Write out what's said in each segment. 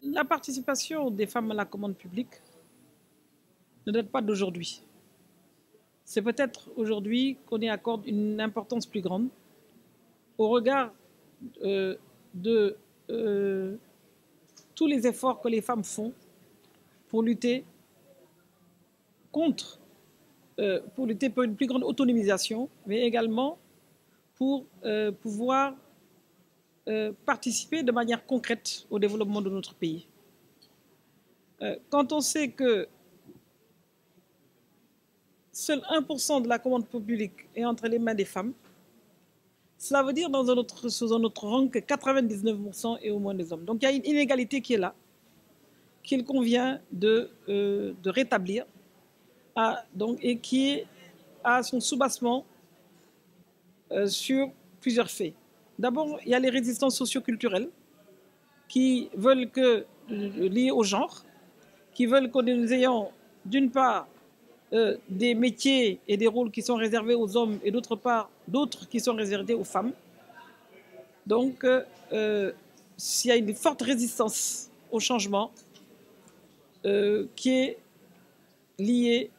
La participation des femmes à la commande publique ne date pas d'aujourd'hui. C'est peut-être aujourd'hui qu'on y accorde une importance plus grande au regard de tous les efforts que les femmes font pour lutter pour lutter pour une plus grande autonomisation, mais également pour pouvoir participer de manière concrète au développement de notre pays. Quand on sait que seul 1% de la commande publique est entre les mains des femmes, cela veut dire sous un autre rang que 99% est au moins des hommes. Donc il y a une inégalité qui est là, qu'il convient de rétablir et qui a son soubassement sur plusieurs faits. D'abord, il y a les résistances socioculturelles qui veulent que, liées au genre, qui veulent que nous ayons d'une part des métiers et des rôles qui sont réservés aux hommes et d'autre part d'autres qui sont réservés aux femmes. Donc, s'il y a une forte résistance au changement qui est liée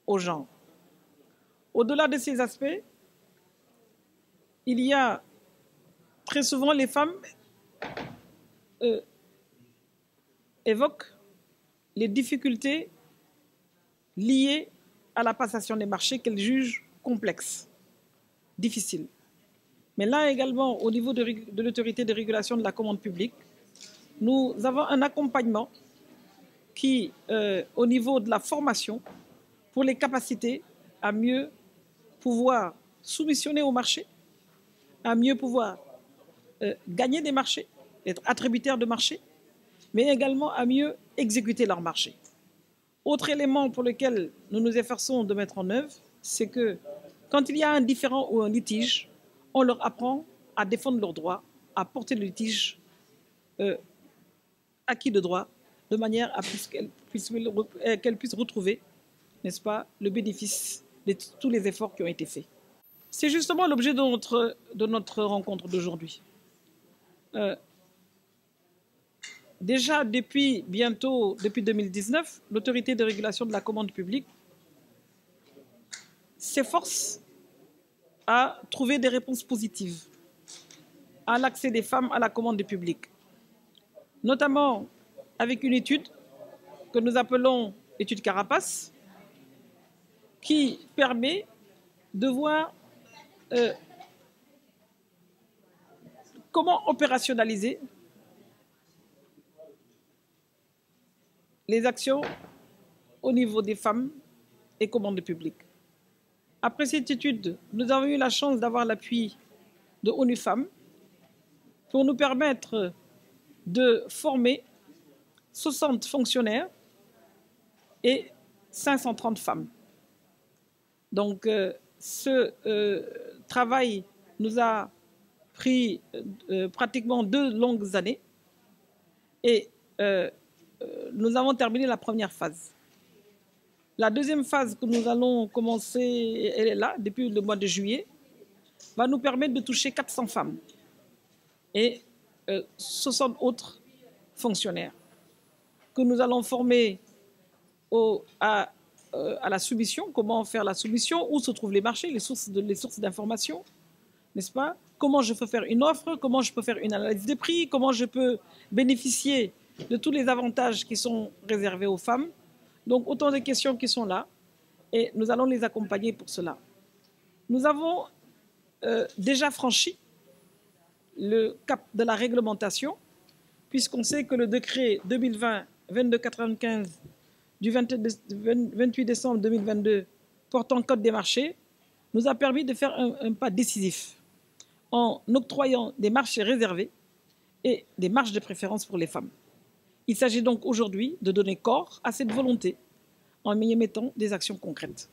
au genre. Au-delà de ces aspects, il y a très souvent les femmes évoquent les difficultés liées à la passation des marchés qu'elles jugent complexes, difficiles. Mais là également, au niveau de l'autorité de régulation de la commande publique, nous avons un accompagnement qui, au niveau de la formation, pour les capacités à mieux pouvoir soumissionner au marché, à mieux pouvoir gagner des marchés, être attributaires de marchés, mais également à mieux exécuter leur marché. Autre élément pour lequel nous nous efforçons de mettre en œuvre, c'est que quand il y a un différend ou un litige, on leur apprend à défendre leurs droits, à porter le litige acquis de droit, de manière à qu'elles puissent retrouver, n'est-ce pas, le bénéfice de tous les efforts qui ont été faits. C'est justement l'objet de notre rencontre d'aujourd'hui. Déjà depuis 2019, l'autorité de régulation de la commande publique s'efforce à trouver des réponses positives à l'accès des femmes à la commande publique, notamment avec une étude que nous appelons étude Carapace, qui permet de voir comment opérationnaliser les actions au niveau des femmes et commandes publiques. Après cette étude, nous avons eu la chance d'avoir l'appui de ONU Femmes pour nous permettre de former 60 fonctionnaires et 530 femmes. Donc, ce travail nous a pris pratiquement 2 longues années et nous avons terminé la première phase. La deuxième phase que nous allons commencer, elle est là, depuis le mois de juillet, va nous permettre de toucher 400 femmes et 60 autres fonctionnaires que nous allons former à la soumission, comment faire la soumission, où se trouvent les marchés, les sources d'information, n'est-ce pas? Comment je peux faire une offre, comment je peux faire une analyse des prix, comment je peux bénéficier de tous les avantages qui sont réservés aux femmes. Donc autant de questions qui sont là et nous allons les accompagner pour cela. Nous avons déjà franchi le cap de la réglementation puisqu'on sait que le décret 2020-2295 du 28 décembre 2022 portant code des marchés nous a permis de faire un pas décisif en octroyant des marchés réservés et des marges de préférence pour les femmes. Il s'agit donc aujourd'hui de donner corps à cette volonté en y mettant des actions concrètes.